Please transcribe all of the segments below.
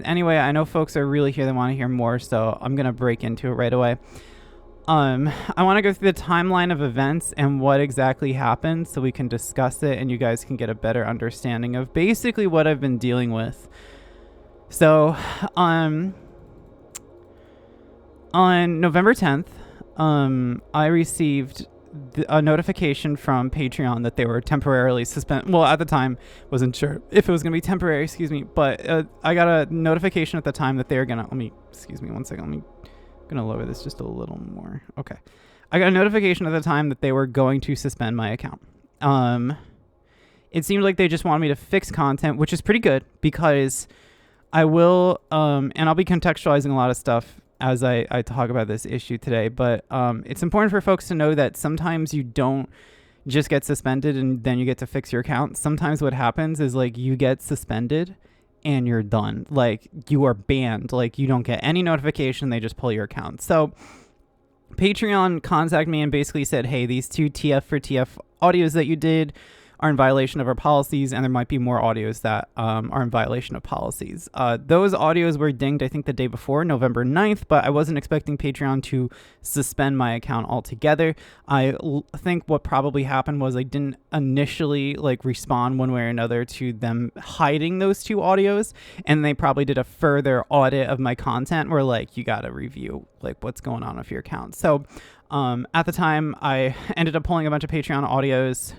Anyway, I know folks are really here. They want to hear more, so I'm going to break into it right away. I want to go through the timeline of events and what exactly happened so we can discuss it and you guys can get a better understanding of basically what I've been dealing with. So, on November 10th, I received a notification from Patreon that they were temporarily suspended. Well, at the time, wasn't sure if it was going to be temporary, but I got a notification at the time that they were going to, excuse me one second, I'm going to lower this just a little more. Okay. I got a notification at the time that they were going to suspend my account. It seemed like they just wanted me to fix content, which is pretty good because I will, and I'll be contextualizing a lot of stuff as I talk about this issue today, but it's important for folks to know that sometimes you don't just get suspended and then you get to fix your account. Sometimes what happens is like you get suspended and you're done. Like you are banned. Like you don't get any notification. They just pull your account. So Patreon contacted me and basically said, hey, these 2 TF for TF audios that you did are in violation of our policies, and there might be more audios that are in violation of policies. Those audios were dinged, I think, the day before, November 9th, but I wasn't expecting Patreon to suspend my account altogether. I think what probably happened was I didn't initially respond one way or another to them hiding those 2 audios, and they probably did a further audit of my content where you got to review what's going on with your account. So at the time, I ended up pulling a bunch of Patreon audios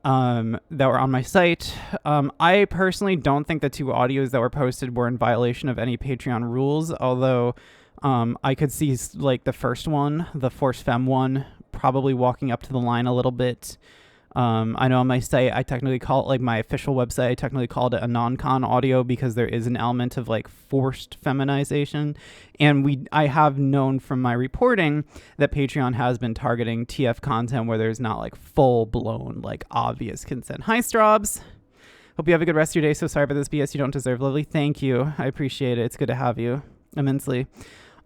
that were on my site. I personally don't think the 2 audios that were posted were in violation of any Patreon rules, although I could see the first one, the Force Femme one, probably walking up to the line a little bit. I know on my site, I technically call it, my official website, I technically called it a non-con audio because there is an element of forced feminization. And I have known from my reporting that Patreon has been targeting TF content where there's not full blown, obvious consent. Hi, Straubs. Hope you have a good rest of your day. So sorry about this BS you don't deserve, lovely. Thank you. I appreciate it. It's good to have you immensely.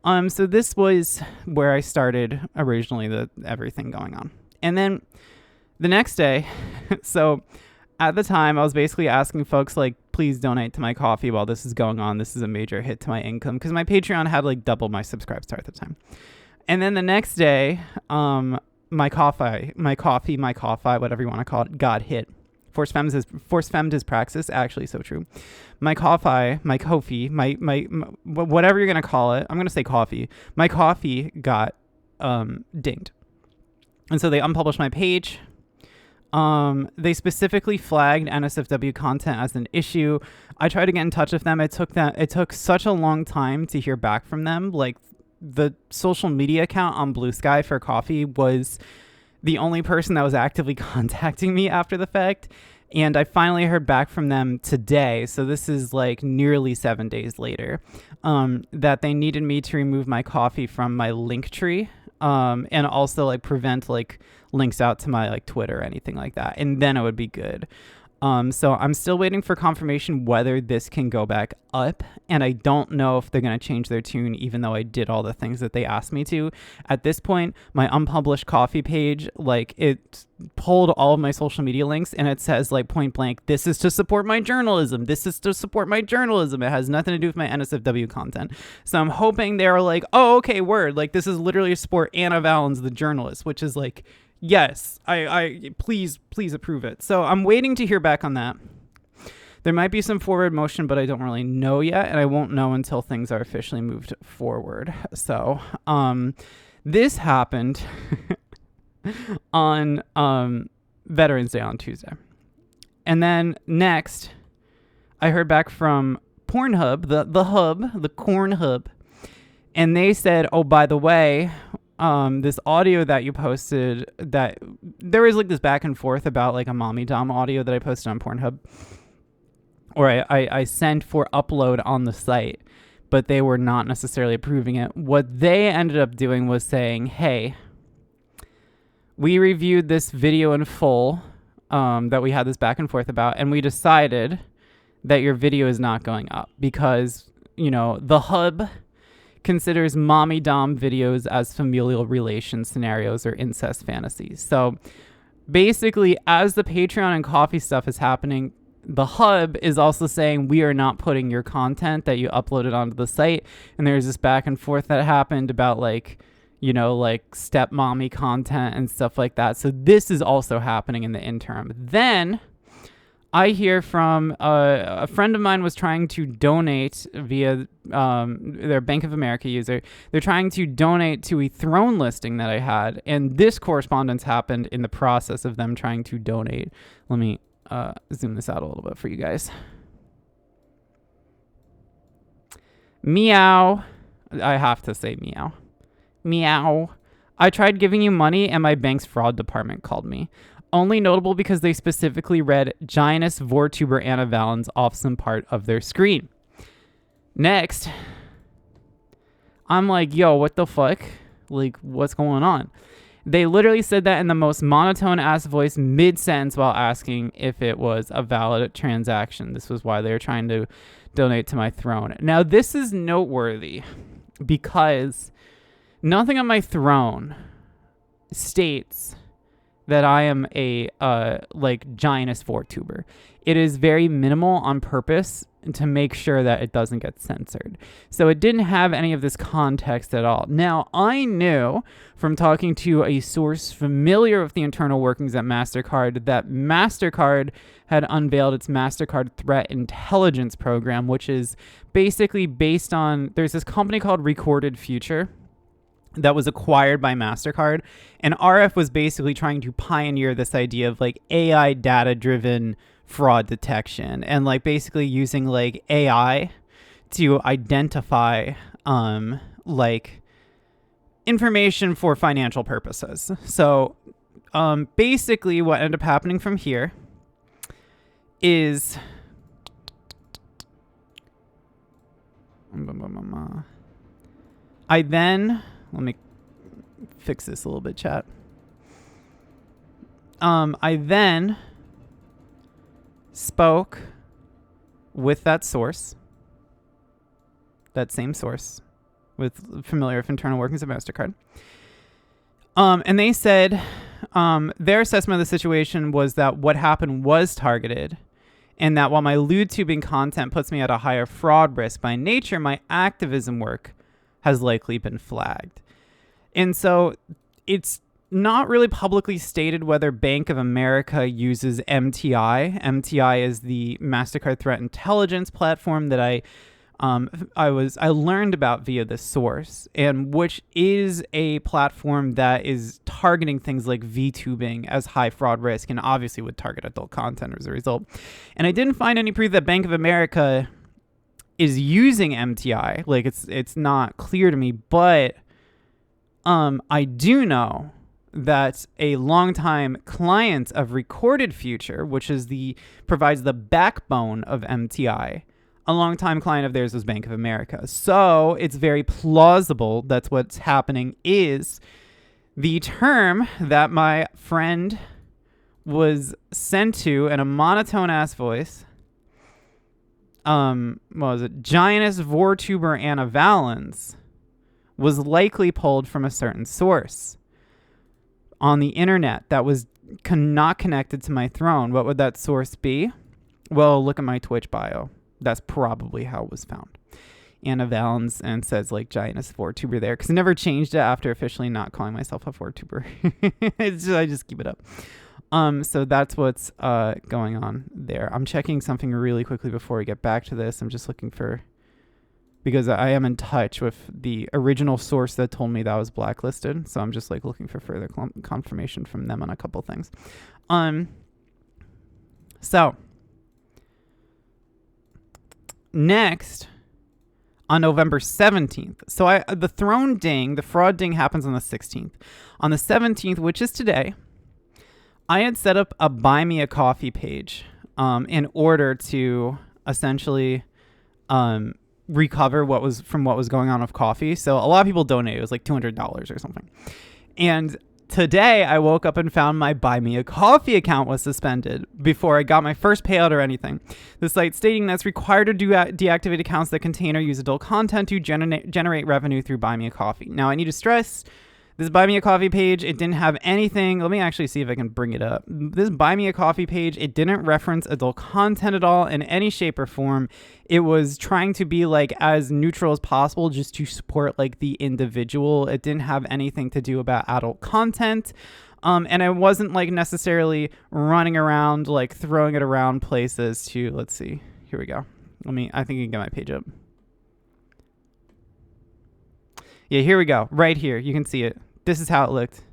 So this was where I started originally, everything going on. And then the next day, so at the time, I was basically asking folks, please donate to my coffee while this is going on. This is a major hit to my income because my Patreon had double my subscribe star at the time. And then the next day, my coffee, whatever you want to call it, got hit. Force femmed his praxis, actually so true. My coffee, whatever you're going to call it, I'm going to say coffee. My coffee got dinged. And so they unpublished my page. They specifically flagged NSFW content as an issue. I tried to get in touch with them. It took such a long time to hear back from them. The social media account on Blue Sky for coffee was the only person that was actively contacting me after the fact. And I finally heard back from them today. So this is nearly 7 days later, that they needed me to remove my coffee from my link tree. And also prevent links out to my Twitter or anything like that, and then it would be good. So I'm still waiting for confirmation whether this can go back up, and I don't know if they're going to change their tune even though I did all the things that they asked me to. At this point, my unpublished coffee page, it pulled all of my social media links, and it says point blank, this is to support my journalism. This is to support my journalism. It has nothing to do with my NSFW content. So I'm hoping they're oh, okay, word. This is literally to support Anna Valens, the journalist, which is yes, I please approve it. So I'm waiting to hear back on that. There might be some forward motion, but I don't really know yet, and I won't know until things are officially moved forward. So this happened on Veterans Day on Tuesday. And then next, I heard back from Pornhub, the Corn Hub, and they said, oh, by the way, this audio that you posted, that there was this back and forth about a mommy dom audio that I posted on Pornhub, or I sent for upload on the site, but they were not necessarily approving it. What they ended up doing was saying, hey, we reviewed this video in full, that we had this back and forth about, and we decided that your video is not going up because, the hub considers mommy dom videos as familial relation scenarios or incest fantasies. So basically, as the Patreon and coffee stuff is happening, the hub is also saying we are not putting your content that you uploaded onto the site. And there's this back and forth that happened about like, you know, like stepmommy content and stuff like that. So this is also happening in the interim. Then I hear from a friend of mine was trying to donate via their Bank of America user. They're trying to donate to a throne listing that I had. And this correspondence happened in the process of them trying to donate. Let me zoom this out a little bit for you guys. Meow. I have to say meow. Meow. I tried giving you money and my bank's fraud department called me. Only notable because they specifically read Giannis VorTuber Anna Valens off some part of their screen. Next, I'm like, yo, what the fuck? Like, what's going on? They literally said that in the most monotone ass voice mid-sentence while asking if it was a valid transaction. This was why they were trying to donate to my throne. Now, this is noteworthy because nothing on my throne states that I am a like Giannis VorTuber. It is very minimal on purpose to make sure that it doesn't get censored. So it didn't have any of this context at all. Now, I knew from talking to a source familiar with the internal workings at MasterCard that MasterCard had unveiled its MasterCard Threat Intelligence Program, which is basically based on, there's this company called Recorded Future that was acquired by MasterCard. And RF was basically trying to pioneer this idea of like AI data-driven fraud detection and like basically using like AI to identify like information for financial purposes. So basically what ended up happening from here is I then, let me fix this a little bit, chat. I then spoke with that source, that same source, with familiar with internal workings of MasterCard. And they said their assessment of the situation was that what happened was targeted, and that while my lewd tubing content puts me at a higher fraud risk by nature, my activism work has likely been flagged. And so it's not really publicly stated whether Bank of America uses MTI. MTI is the MasterCard Threat Intelligence platform that I learned about via this source, and which is a platform that is targeting things like VTubing as high fraud risk and obviously would target adult content as a result. And I didn't find any proof that Bank of America is using MTI. Like it's not clear to me, but I do know that a longtime client of Recorded Future, which is provides the backbone of MTI, a longtime client of theirs was Bank of America. So it's very plausible that what's happening is the term that my friend was sent to in a monotone ass voice, what was it? Giannis VorTuber Anna Valens was likely pulled from a certain source on the internet that was not connected to my throne. What would that source be? Well, look at my Twitch bio. That's probably how it was found. Anna Valens, and says like Giannis VorTuber there, because I never changed it after officially not calling myself a VorTuber. I just keep it up. So that's what's going on there. I'm checking something really quickly before we get back to this. I'm just looking for, because I am in touch with the original source that told me that was blacklisted. So I'm just like looking for further confirmation from them on a couple things. So next, on November 17th. So the throne ding, the fraud ding happens on the 16th. On the 17th, which is today, I had set up a buy me a coffee page in order to essentially recover what was going on with coffee. So a lot of people donated. It was like $200 or something. And today I woke up and found my buy me a coffee account was suspended before I got my first payout or anything. The site stating that's required to deactivate accounts that contain or use adult content to generate revenue through buy me a coffee. Now I need to stress This Buy Me a Coffee page, it didn't have anything. Let me actually see if I can bring it up. This Buy Me a Coffee page, it didn't reference adult content at all in any shape or form. It was trying to be like as neutral as possible just to support like the individual. It didn't have anything to do about adult content. And I wasn't like necessarily running around like throwing it around places to, let's see. Here we go. I think you can get my page up. Yeah, here we go. Right here. You can see it. This is how it looked.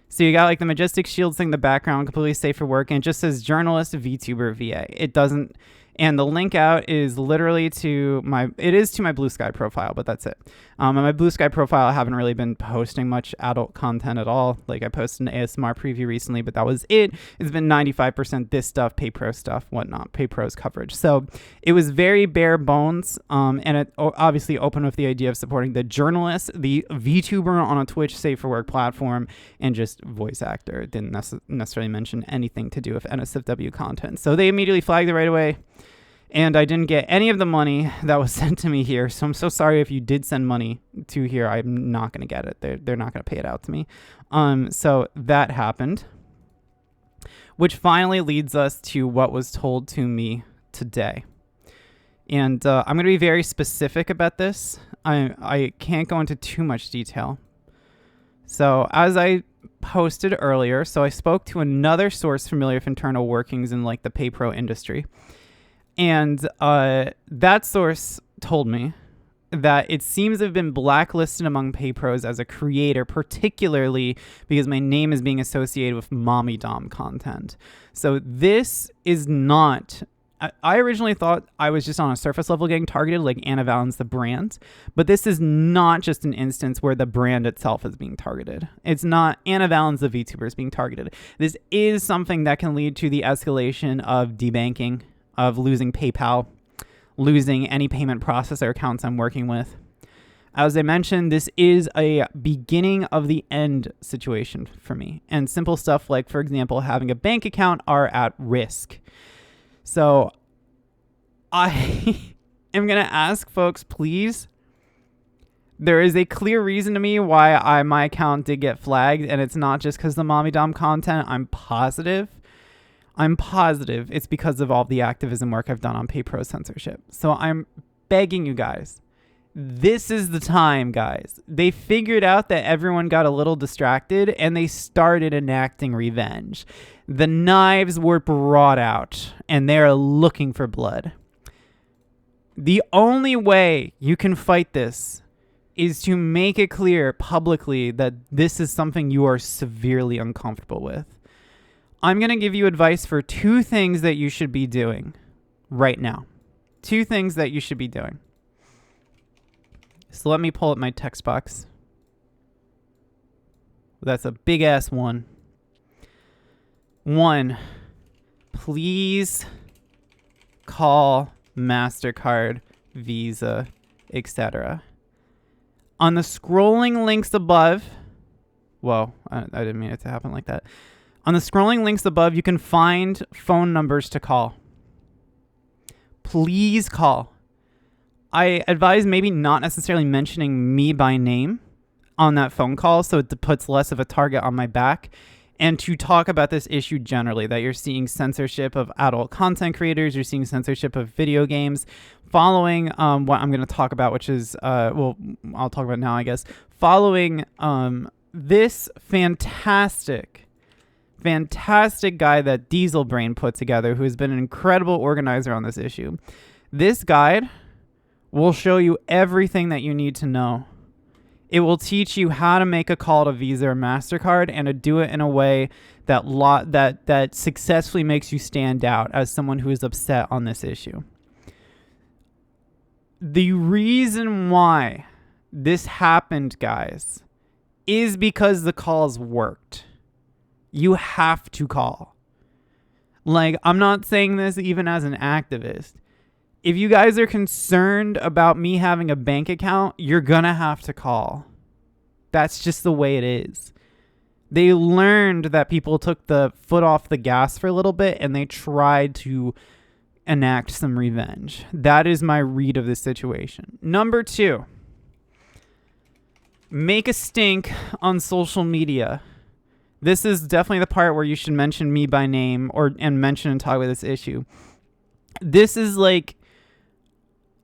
So you got like the majestic shield thing in the background, completely safe for work, and it just says journalist VTuber VA. It doesn't, and the link out is literally to my Blue Sky profile, but that's it. On my Blue Sky profile, I haven't really been posting much adult content at all. Like I posted an ASMR preview recently, but that was it. It's been 95% this stuff, Paypro stuff, whatnot, Paypros coverage. So it was very bare bones, and it obviously opened with the idea of supporting the journalist, the VTuber on a Twitch safe for work platform, and just voice actor. It didn't necessarily mention anything to do with NSFW content. So they immediately flagged it right away. And I didn't get any of the money that was sent to me here. So I'm so sorry if you did send money to here. I'm not going to get it. They're not going to pay it out to me. So that happened. Which finally leads us to what was told to me today. And I'm going to be very specific about this. I can't go into too much detail. So as I posted earlier, so I spoke to another source familiar with internal workings in like the Paypro industry. And that source told me that it seems to have been blacklisted among Paypros as a creator, particularly because my name is being associated with mommy dom content. So this is not... I originally thought I was just on a surface level getting targeted, like Anna Valens, the brand. But this is not just an instance where the brand itself is being targeted. It's not Anna Valens, the VTuber, is being targeted. This is something that can lead to the escalation of debanking, of losing PayPal, losing any payment processor accounts I'm working with. As I mentioned, this is a beginning of the end situation for me. And simple stuff like, for example, having a bank account are at risk. So I am going to ask folks, please. There is a clear reason to me why my account did get flagged, and it's not just because of the mommy dom content. I'm positive it's because of all the activism work I've done on Paypro censorship. So I'm begging you guys, this is the time, guys. They figured out that everyone got a little distracted and they started enacting revenge. The knives were brought out and they're looking for blood. The only way you can fight this is to make it clear publicly that this is something you are severely uncomfortable with. I'm going to give you advice for 2 things that you should be doing right now. 2 things that you should be doing. So let me pull up my text box. That's a big ass one. 1, please call MasterCard, Visa, etc. On the scrolling links above, whoa, I didn't mean it to happen like that. On the scrolling links above, you can find phone numbers to call. Please call. I advise maybe not necessarily mentioning me by name on that phone call so it puts less of a target on my back, and to talk about this issue generally, that you're seeing censorship of adult content creators, you're seeing censorship of video games, following what I'm going to talk about, which is, I'll talk about now, I guess, following this fantastic guy that Diesel Brain put together, who has been an incredible organizer on this issue. This guide will show you everything that you need to know. It will teach you how to make a call to Visa or MasterCard and to do it in a way that successfully makes you stand out as someone who is upset on this issue. The reason why this happened, guys, is because the calls worked. You have to call. Like, I'm not saying this even as an activist. If you guys are concerned about me having a bank account, you're gonna have to call. That's just the way it is. They learned that people took the foot off the gas for a little bit and they tried to enact some revenge. That is my read of the situation. Number 2. make a stink on social media. This is definitely the part where you should mention me by name and mention and talk about this issue. This is like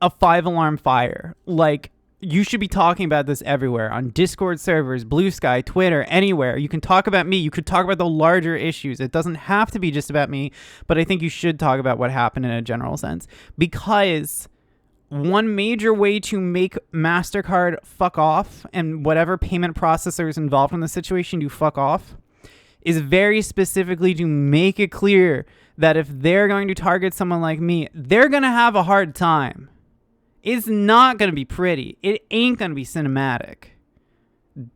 a 5-alarm fire. Like, you should be talking about this everywhere, on Discord servers, Blue Sky, Twitter, anywhere. You can talk about me. You could talk about the larger issues. It doesn't have to be just about me, but I think you should talk about what happened in a general sense, because one major way to make MasterCard fuck off and whatever payment processors involved in the situation do fuck off is very specifically to make it clear that if they're going to target someone like me, they're going to have a hard time. It's not going to be pretty. It ain't going to be cinematic.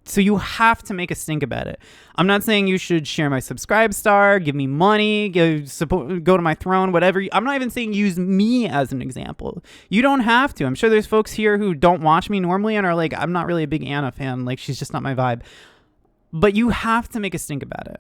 So you have to make a stink about it. I'm not saying you should share my subscribe star, give me money, go to my throne, whatever. I'm not even saying use me as an example. You don't have to. I'm sure there's folks here who don't watch me normally and are like, I'm not really a big Anna fan. Like, she's just not my vibe. But you have to make a stink about it.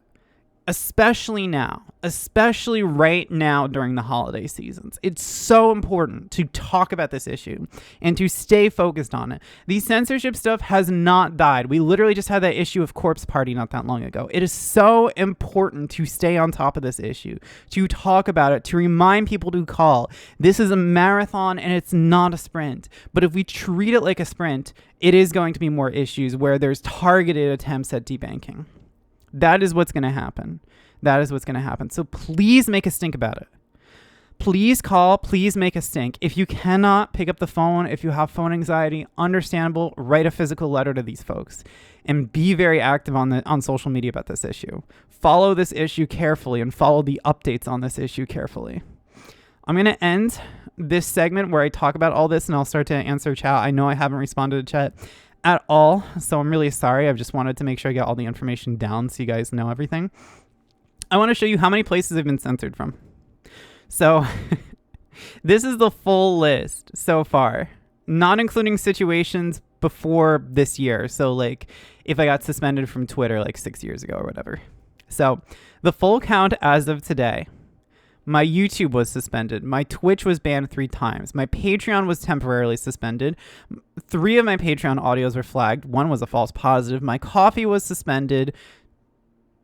Especially now, especially right now during the holiday seasons. It's so important to talk about this issue and to stay focused on it. The censorship stuff has not died. We literally just had that issue of Corpse Party not that long ago. It is so important to stay on top of this issue, to talk about it, to remind people to call. This is a marathon and it's not a sprint. But if we treat it like a sprint, it is going to be more issues where there's targeted attempts at debanking. That is what's going to happen. That is what's going to happen. So please make a stink about it. Please call. Please make a stink. If you cannot pick up the phone, if you have phone anxiety, understandable, write a physical letter to these folks and be very active on social media about this issue. Follow this issue carefully and follow the updates on this issue carefully. I'm going to end this segment where I talk about all this and I'll start to answer chat. I know I haven't responded to chat at all, so I'm really sorry. I've just wanted to make sure I get all the information down so you guys know everything. I want to show you how many places I've been censored from. So this is the full list so far, not including situations before this year. So like if I got suspended from Twitter like 6 years ago or whatever. So the full count as of today: my YouTube was suspended. My Twitch was banned 3 times. My Patreon was temporarily suspended. 3 of my Patreon audios were flagged. 1 was a false positive. My coffee was suspended,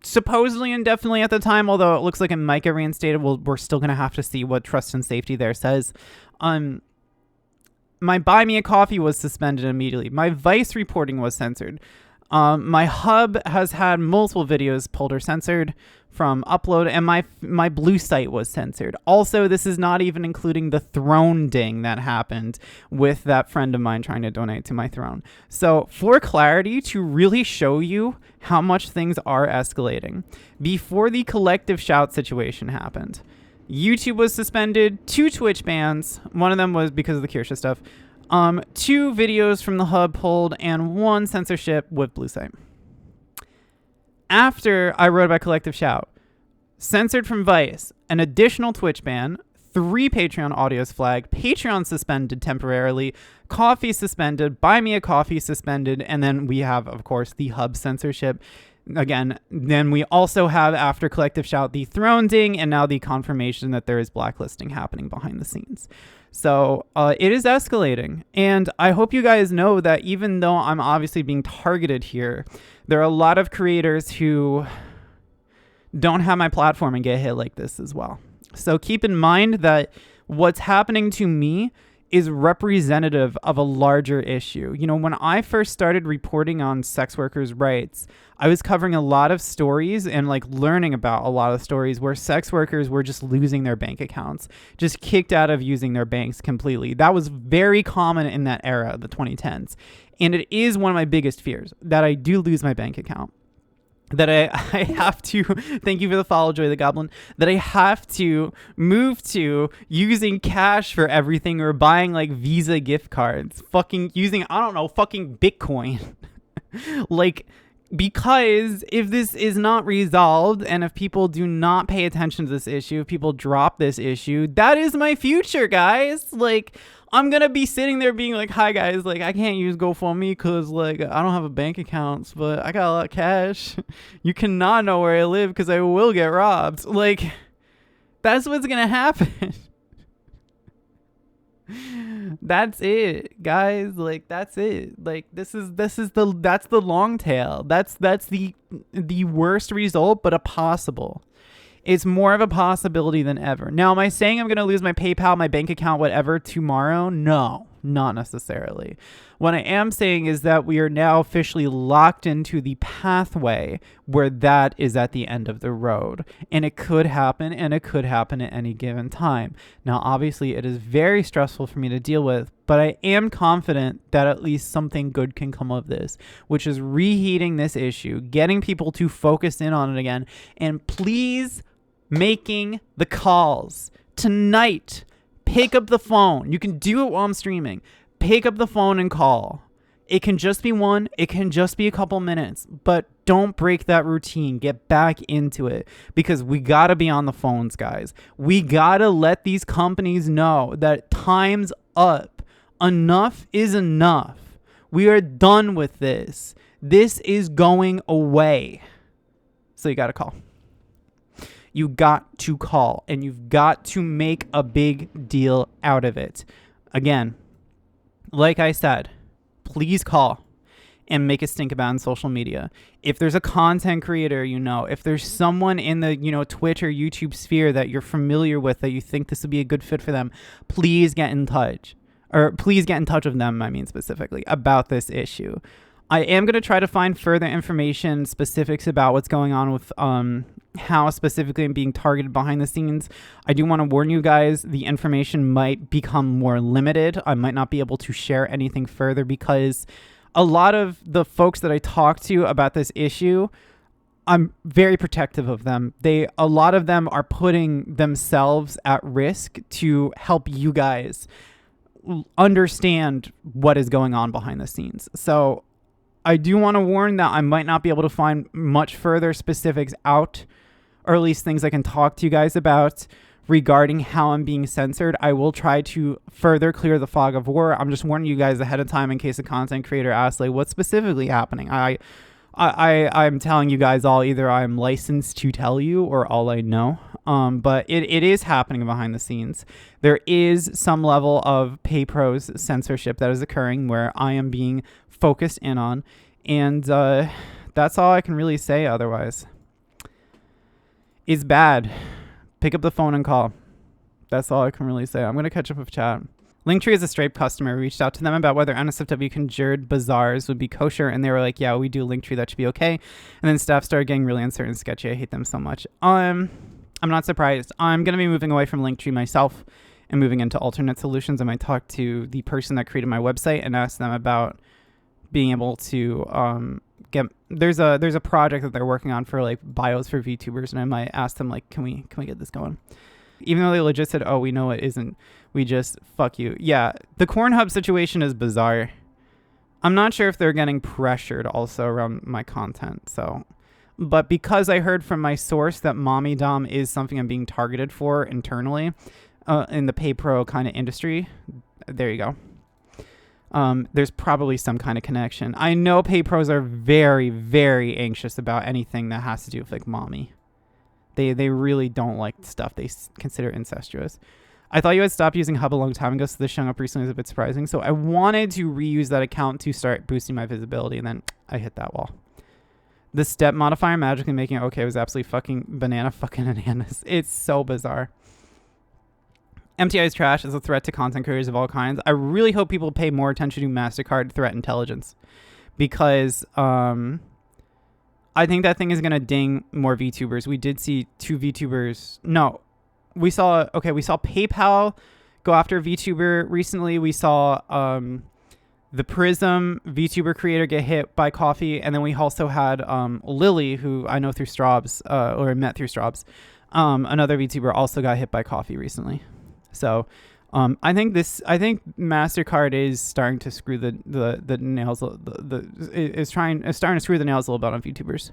supposedly indefinitely at the time, although it looks like it might get reinstated. We're still going to have to see what trust and safety there says. My Buy Me a Coffee was suspended immediately. My Vice reporting was censored. My hub has had multiple videos pulled or censored from upload, and my Blue site was censored. Also, this is not even including the throne ding that happened with that friend of mine trying to donate to my throne. So for clarity, to really show you how much things are escalating, before the collective shout situation happened, YouTube was suspended, 2 Twitch bans. One of them was because of the Kirsha stuff. 2 videos from the hub pulled, and 1 censorship with Blue site. After I wrote about Collective Shout, censored from Vice, an additional Twitch ban, 3 Patreon audios flagged, Patreon suspended temporarily, Coffee suspended, Buy Me a Coffee suspended, and then we have, of course, the hub censorship. Again, then we also have, after Collective Shout, the throne ding, and now the confirmation that there is blacklisting happening behind the scenes. So it is escalating. And I hope you guys know that even though I'm obviously being targeted here, there are a lot of creators who don't have my platform and get hit like this as well. So keep in mind that what's happening to me is representative of a larger issue. You know, when I first started reporting on sex workers' rights, I was covering a lot of stories and like learning about a lot of stories where sex workers were just losing their bank accounts, just kicked out of using their banks completely. That was very common in that era, the 2010s. And it is one of my biggest fears, that I do lose my bank account. That I have to, thank you for the follow, Joy the Goblin, that I have to move to using cash for everything or buying like Visa gift cards, fucking using, I don't know, fucking Bitcoin. Like, because if this is not resolved and if people do not pay attention to this issue, if people drop this issue, that is my future, guys. Like, I'm going to be sitting there being like, hi guys, like I can't use GoFundMe because like I don't have a bank account, but I got a lot of cash. You cannot know where I live because I will get robbed. Like, that's what's going to happen. That's it, guys. Like, that's it. Like, that's the long tail. That's the worst result, but a possible. It's more of a possibility than ever. Now, am I saying I'm going to lose my PayPal, my bank account, whatever tomorrow? No, not necessarily. What I am saying is that we are now officially locked into the pathway where that is at the end of the road. And it could happen, and it could happen at any given time. Now, obviously, it is very stressful for me to deal with, but I am confident that at least something good can come of this, which is reheating this issue, getting people to focus in on it again, and please making the calls tonight. Pick up the phone. You can do it while I'm streaming. Pick up the phone and call. It can just be one. It can just be a couple minutes, but don't break that routine. Get back into it, because we got to be on the phones, guys. We got to let these companies know that time's up. Enough is enough. We are done with this. This is going away. So you got to call. You got to call, and you've got to make a big deal out of it. Again, like I said, please call and make a stink about on social media. If there's a content creator, if there's someone in the, Twitch or YouTube sphere that you're familiar with, that you think this would be a good fit for them, please get in touch. Or please get in touch with them, I mean specifically, about this issue. I am going to try to find further information, specifics about what's going on with how specifically I'm being targeted behind the scenes. I do want to warn you guys, the information might become more limited. I might not be able to share anything further, because a lot of the folks that I talk to about this issue, I'm very protective of them. A lot of them are putting themselves at risk to help you guys understand what is going on behind the scenes. So I do want to warn that I might not be able to find much further specifics out, or at least things I can talk to you guys about regarding how I'm being censored. I will try to further clear the fog of war. I'm just warning you guys ahead of time in case a content creator asks, like, what's specifically happening. I'm telling you guys all, either I'm licensed to tell you or all I know. But it is happening behind the scenes. There is some level of Paypros censorship that is occurring where I am being focused in on. And that's all I can really say otherwise. It's bad. Pick up the phone and call. That's all I can really say. I'm going to catch up with chat. Linktree is a Stripe customer. We reached out to them about whether NSFW conjured bazaars would be kosher, and they were like, yeah, we do Linktree. That should be okay. And then staff started getting really uncertain and sketchy. I hate them so much. I'm not surprised. I'm going to be moving away from Linktree myself and moving into alternate solutions. I might talk to the person that created my website and ask them about being able to there's a project that they're working on for like bios for VTubers, and I might ask them, like, can we get this going? Even though they legit said, oh, we know it isn't, we just fuck you. Yeah, the Pornhub situation is bizarre. I'm not sure if they're getting pressured also around my content. So, but because I heard from my source that mommy dom is something I'm being targeted for internally in the Paypro kind of industry, there you go. There's probably some kind of connection. I know Paypros are very, very anxious about anything that has to do with like mommy. They really don't like stuff they consider incestuous. I thought you had stopped using Hub a long time ago, so this showing up recently is a bit surprising. So I wanted to reuse that account to start boosting my visibility, and then I hit that wall. The step modifier magically making it okay was absolutely fucking bananas. It's so bizarre. MTI is trash as a threat to content creators of all kinds. I really hope people pay more attention to MasterCard threat intelligence, because I think that thing is going to ding more VTubers. We did see 2 VTubers. No, we saw PayPal go after a VTuber recently. We saw the Prism VTuber creator get hit by coffee. And then we also had Lily, who I know through Straubs, or met through Straubs. Another VTuber also got hit by coffee recently. So I think MasterCard is starting to screw the nails. Is starting to screw the nails a little bit on VTubers.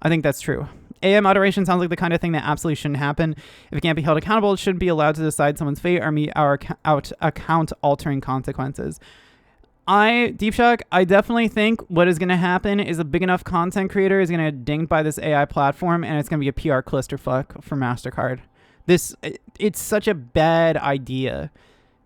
I think that's true. AI moderation sounds like the kind of thing that absolutely shouldn't happen. If it can't be held accountable, it shouldn't be allowed to decide someone's fate or meet our account-altering consequences. Deep Shock, I definitely think what is going to happen is a big enough content creator is going to get dinged by this AI platform, and it's going to be a PR clusterfuck for MasterCard. It's such a bad idea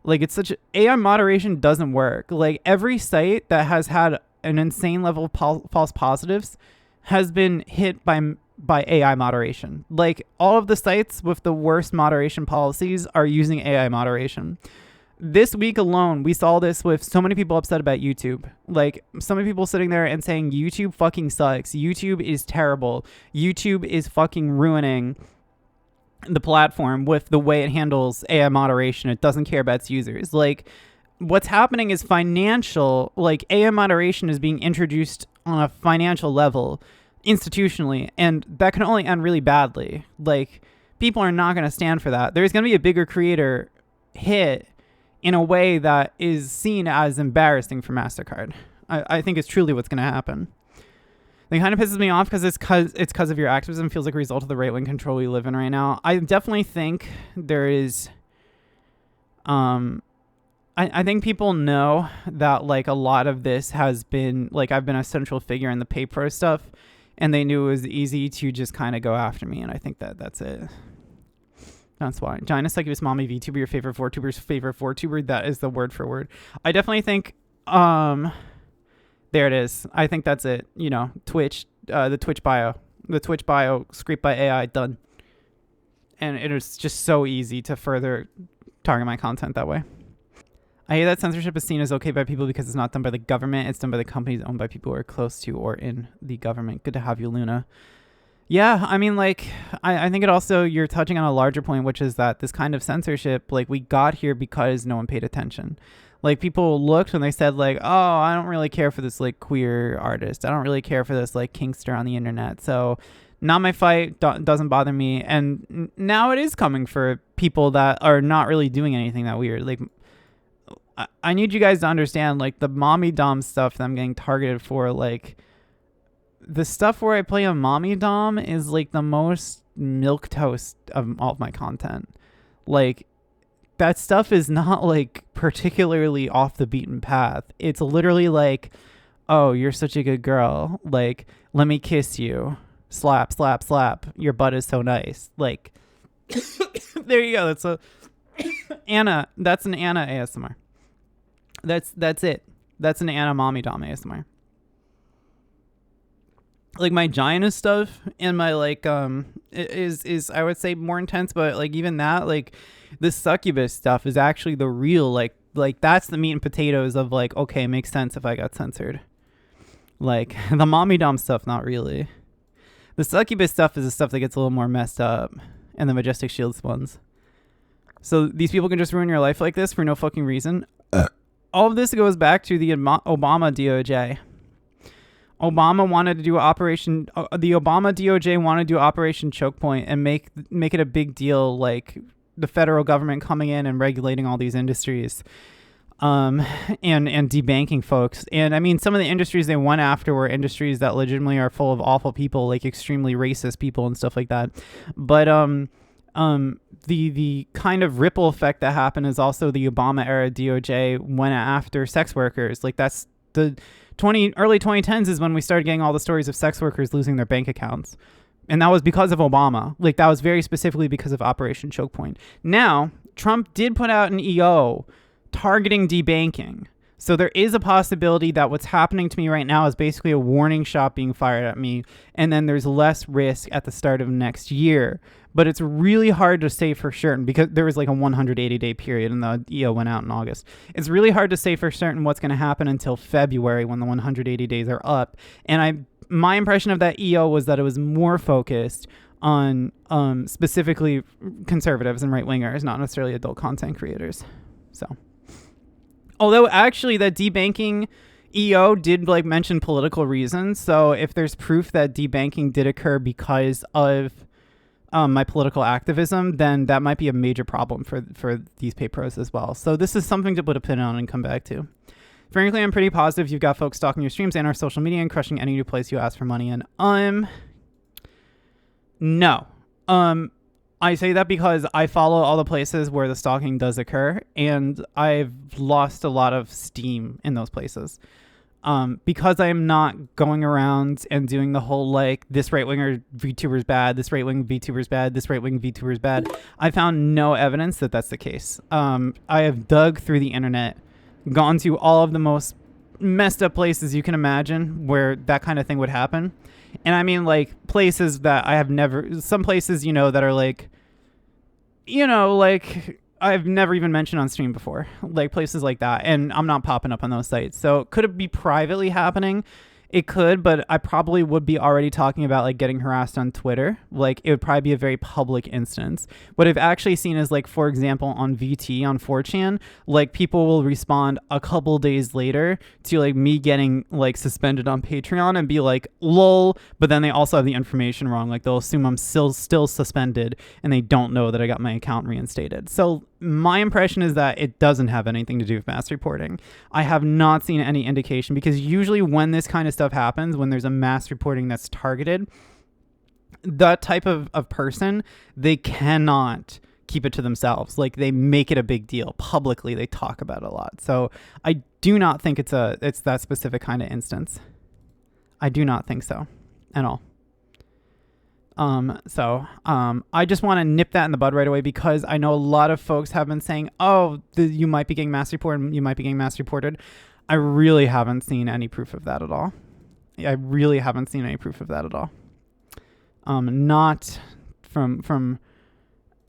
Like, it's such AI moderation doesn't work. Like, every site that has had an insane level of false positives has been hit by AI moderation. Like, all of the sites with the worst moderation policies are using AI moderation. This week alone, we saw this with so many people upset about YouTube. Like, so many people sitting there and saying YouTube fucking sucks. YouTube is terrible. YouTube is fucking ruining the platform with the way it handles AI moderation. It doesn't care about its users. Like, what's happening is financial, like, AI moderation is being introduced on a financial level institutionally, and that can only end really badly. Like, people are not going to stand for that. There's going to be a bigger creator hit in a way that is seen as embarrassing for MasterCard. I think it's truly what's going to happen. It kind of pisses me off because it's because of your activism. Feels like a result of the right-wing control we live in right now. I definitely think there is... I think people know that, like, a lot of this has been... Like, I've been a central figure in the Paypro stuff, and they knew it was easy to just kind of go after me, and I think that's it. That's why. Giant Succubus Mommy VTuber, your favorite VTuber's favorite VTuber. That is the word for word. I definitely think... There it is. I think that's it. You know, Twitch, the Twitch bio. The Twitch bio, script by AI, done. And it is just so easy to further target my content that way. I hate that censorship is seen as okay by people because it's not done by the government. It's done by the companies owned by people who are close to or in the government. Good to have you, Luna. Yeah, I mean, like, I think it also, you're touching on a larger point, which is that this kind of censorship, like, we got here because no one paid attention. Like, people looked and they said, like, oh, I don't really care for this, like, queer artist. I don't really care for this, like, kinkster on the internet. So not my fight, doesn't bother me. And now it is coming for people that are not really doing anything that weird. Like, I need you guys to understand, like, the mommy dom stuff that I'm getting targeted for, like, the stuff where I play a mommy dom is, like, the most milquetoast of all of my content. Like, that stuff is not, like, particularly off the beaten path. It's literally like, oh, you're such a good girl. Like, let me kiss you. Slap, slap, slap. Your butt is so nice. Like, there you go. That's Anna. That's an Anna ASMR. That's it. That's an Anna mommy dom ASMR. Like, my Gina stuff and my, like, is I would say more intense, but, like, even that, like, the succubus stuff is actually the real, like that's the meat and potatoes of, like, okay, makes sense if I got censored. Like, the mommy dom stuff, not really. The succubus stuff is the stuff that gets a little more messed up, and the Majestic Shields ones. So these people can just ruin your life like this for no fucking reason. All of this goes back to the Obama DOJ. Obama wanted to do Operation... the Obama DOJ wanted to do Operation Choke Point and make it a big deal, like, the federal government coming in and regulating all these industries, and debanking folks. And I mean, some of the industries they went after were industries that legitimately are full of awful people, like extremely racist people and stuff like that. But the kind of ripple effect that happened is also the Obama era DOJ went after sex workers. Like, that's the early 2010s is when we started getting all the stories of sex workers losing their bank accounts. And that was because of Obama. Like, that was very specifically because of Operation Choke Point. Now, Trump did put out an EO targeting debanking. So there is a possibility that what's happening to me right now is basically a warning shot being fired at me. And then there's less risk at the start of next year. But it's really hard to say for certain because there was like a 180-day period and the EO went out in August. It's really hard to say for certain what's going to happen until February when the 180 days are up. And my impression of that EO was that it was more focused on specifically conservatives and right-wingers, not necessarily adult content creators. So, although actually that debanking EO did, like, mention political reasons. So if there's proof that debanking did occur because of my political activism, then that might be a major problem for these Paypros as well. So this is something to put a pin on and come back to. Frankly, I'm pretty positive you've got folks stalking your streams and our social media and crushing any new place you ask for money in. No. I say that because I follow all the places where the stalking does occur, and I've lost a lot of steam in those places. because I am not going around and doing the whole like this right winger VTuber is bad, this right wing VTuber is bad, this right wing VTuber is bad. I found no evidence that that's the case. I have dug through the internet, gone to all of the most messed up places you can imagine where that kind of thing would happen. And I mean, like, places that I have never, some places, you know, that are like, you know, like I've never even mentioned on stream before, like places like that. And I'm not popping up on those sites. So could it be privately happening? It could, but I probably would be already talking about like getting harassed on Twitter. Like it would probably be a very public instance. What I've actually seen is like, for example, on VT on 4chan, like people will respond a couple days later to like me getting like suspended on Patreon and be like, lol, but then they also have the information wrong. Like they'll assume I'm still suspended and they don't know that I got my account reinstated. So my impression is that it doesn't have anything to do with mass reporting. I have not seen any indication, because usually when this kind of stuff happens, when there's a mass reporting that's targeted, that type of person, they cannot keep it to themselves. Like they make it a big deal publicly. They talk about it a lot. So I do not think it's that specific kind of instance. I do not think so at all. I just want to nip that in the bud right away, because I know a lot of folks have been saying, oh, you might be getting mass reported. You might be getting mass reported. I really haven't seen any proof of that at all. Not from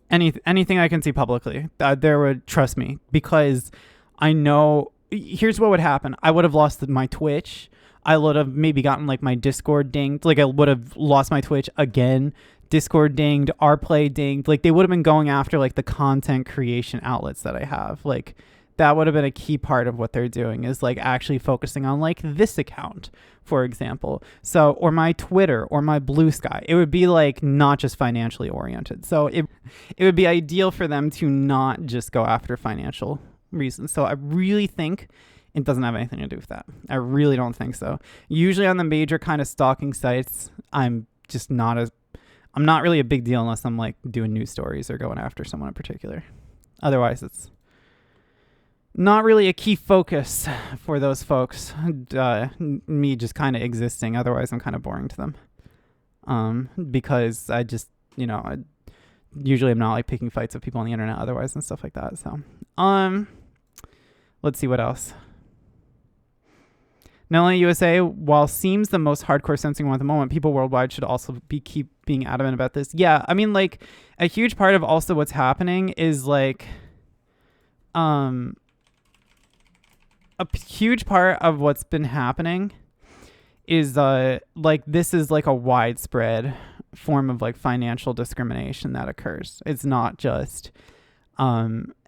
anything I can see publicly. There would, trust me, because I know, here's what would happen. I would have lost my Twitch. I would have maybe gotten like my Discord dinged. Like I would have lost my Twitch again. Discord dinged, Rplay dinged. Like they would have been going after like the content creation outlets that I have. Like that would have been a key part of what they're doing, is like actually focusing on like this account, for example. So, or my Twitter or my Blue Sky. It would be like not just financially oriented. So it would be ideal for them to not just go after financial reasons. So I really think it doesn't have anything to do with that. I really don't think so. Usually on the major kind of stalking sites, I'm not really a big deal unless I'm like doing news stories or going after someone in particular. Otherwise, it's not really a key focus for those folks. Me just kind of existing. Otherwise, I'm kind of boring to them. Because I just, you know, usually I'm not like picking fights with people on the internet otherwise and stuff like that. So, let's see what else. Not only USA, while seems the most hardcore censoring one at the moment, people worldwide should also keep being adamant about this. Yeah, I mean, like, a huge part of also what's happening is, like, a huge part of what's been happening is, like, this is, like, a widespread form of, like, financial discrimination that occurs. It's not just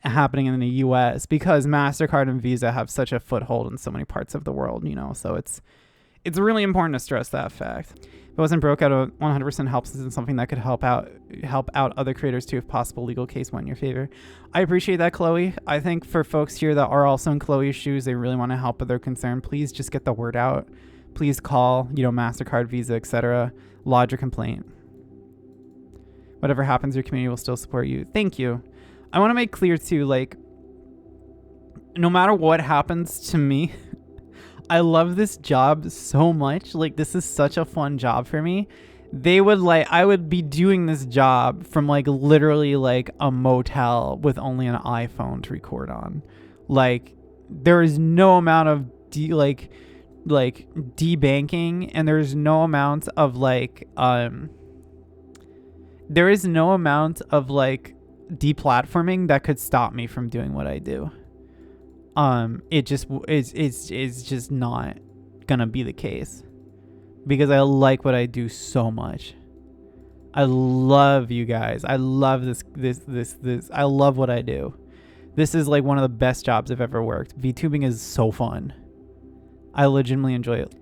happening in the US, because MasterCard and Visa have such a foothold in so many parts of the world, you know, so it's really important to stress that fact. If it wasn't broke out, 100% helps in something that could help out other creators too, if possible legal case went in your favor. I appreciate that, Chloe. I think for folks here that are also in Chloe's shoes, they really want to help with their concern, please just get the word out. Please call, you know, MasterCard, Visa, etc. Lodge your complaint. Whatever happens, your community will still support you. Thank you. I want to make clear too, like, no matter what happens to me, I love this job so much. Like, this is such a fun job for me. I would be doing this job from like literally like a motel with only an iPhone to record on. Like, there is no amount of debanking, and there's no amount of like there is no amount of like deplatforming that could stop me from doing what I do. It's just not gonna be the case, because I like what I do so much. I love you guys. I love this. I love what I do. This is like one of the best jobs I've ever worked. VTubing is so fun. I legitimately enjoy it.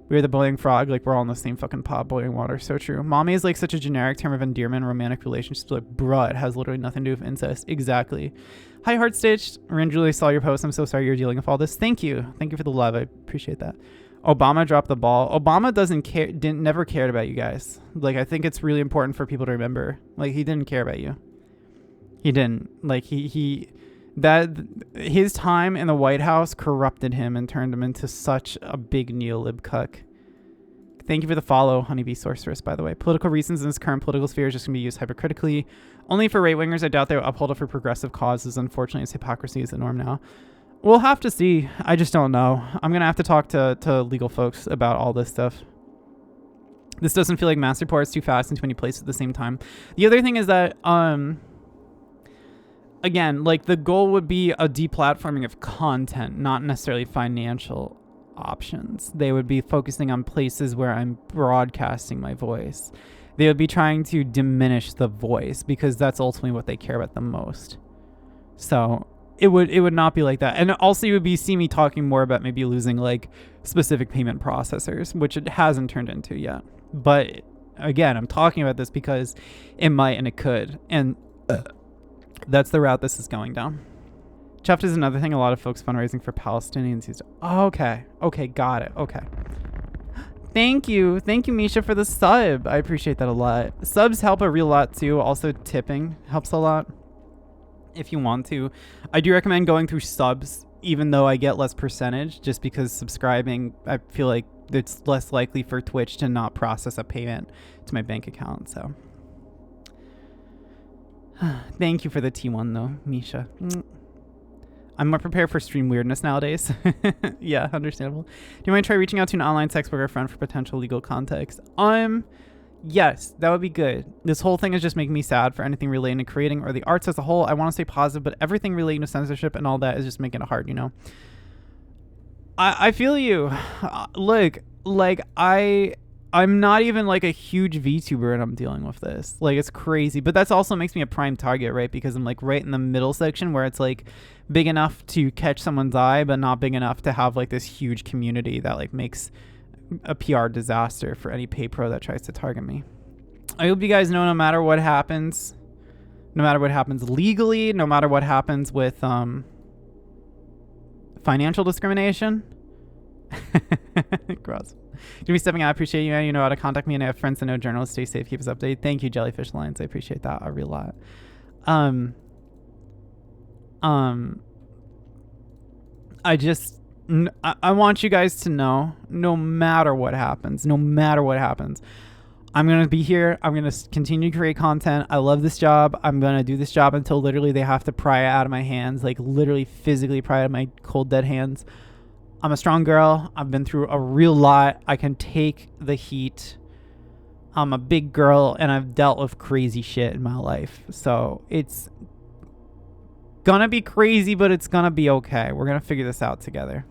We're the boiling frog, like we're all in the same fucking pot, boiling water. So true. Mommy is like such a generic term of endearment, romantic relationships. Like, bruh, it has literally nothing to do with incest. Exactly. Hi, Heartstitch. Randomly saw your post. I'm so sorry you're dealing with all this. Thank you. Thank you for the love. I appreciate that. Obama dropped the ball. Obama never cared about you guys. Like, I think it's really important for people to remember. Like, he didn't care about you. He didn't. Like, That his time in the White House corrupted him and turned him into such a big neolib cuck. Thank you for the follow, Honeybee Sorceress, by the way. Political reasons in this current political sphere is just going to be used hypercritically. Only for right-wingers. I doubt they will uphold it for progressive causes. Unfortunately, its hypocrisy is the norm now. We'll have to see. I just don't know. I'm going to have to talk to legal folks about all this stuff. This doesn't feel like mass report. It's too fast and too many places at the same time. The other thing is that, again, like the goal would be a deplatforming of content, not necessarily financial options. They would be focusing on places where I'm broadcasting my voice. They would be trying to diminish the voice because that's ultimately what they care about the most. So it would not be like that. And also you would be see me talking more about maybe losing like specific payment processors, which it hasn't turned into yet. But again, I'm talking about this because it might and it could. And that's the route this is going down. Cheft is another thing. A lot of folks fundraising for Palestinians used to. Oh, okay. Okay, got it. Okay. Thank you. Thank you, Misha, for the sub. I appreciate that a lot. Subs help a real lot, too. Also, tipping helps a lot if you want to. I do recommend going through subs, even though I get less percentage, just because subscribing, I feel like it's less likely for Twitch to not process a payment to my bank account, so. Thank you for the T1, though, Misha. I'm more prepared for stream weirdness nowadays. Yeah, understandable. Do you mind try reaching out to an online sex worker friend for potential legal context? Yes, that would be good. This whole thing is just making me sad for anything relating to creating or the arts as a whole. I want to stay positive, but everything relating to censorship and all that is just making it hard, you know? I feel you. Look, like I'm not even like a huge VTuber and I'm dealing with this. Like it's crazy, but that's also makes me a prime target, right? Because I'm like right in the middle section where it's like big enough to catch someone's eye, but not big enough to have like this huge community that like makes a PR disaster for any Paypro that tries to target me. I hope you guys know no matter what happens legally, no matter what happens with financial discrimination. Gross. Jimmy stepping out. I appreciate you. You know how to contact me, and I have friends that know journalists. Stay safe. Keep us updated. Thank you, Jellyfish Lines. I appreciate that a real lot. I want you guys to know, no matter what happens, I'm going to be here. I'm going to continue to create content. I love this job. I'm going to do this job until literally they have to pry it out of my hands, like literally physically pry it out of my cold, dead hands. I'm a strong girl. I've been through a real lot. I can take the heat. I'm a big girl and I've dealt with crazy shit in my life. So it's gonna be crazy, but it's gonna be okay. We're gonna figure this out together.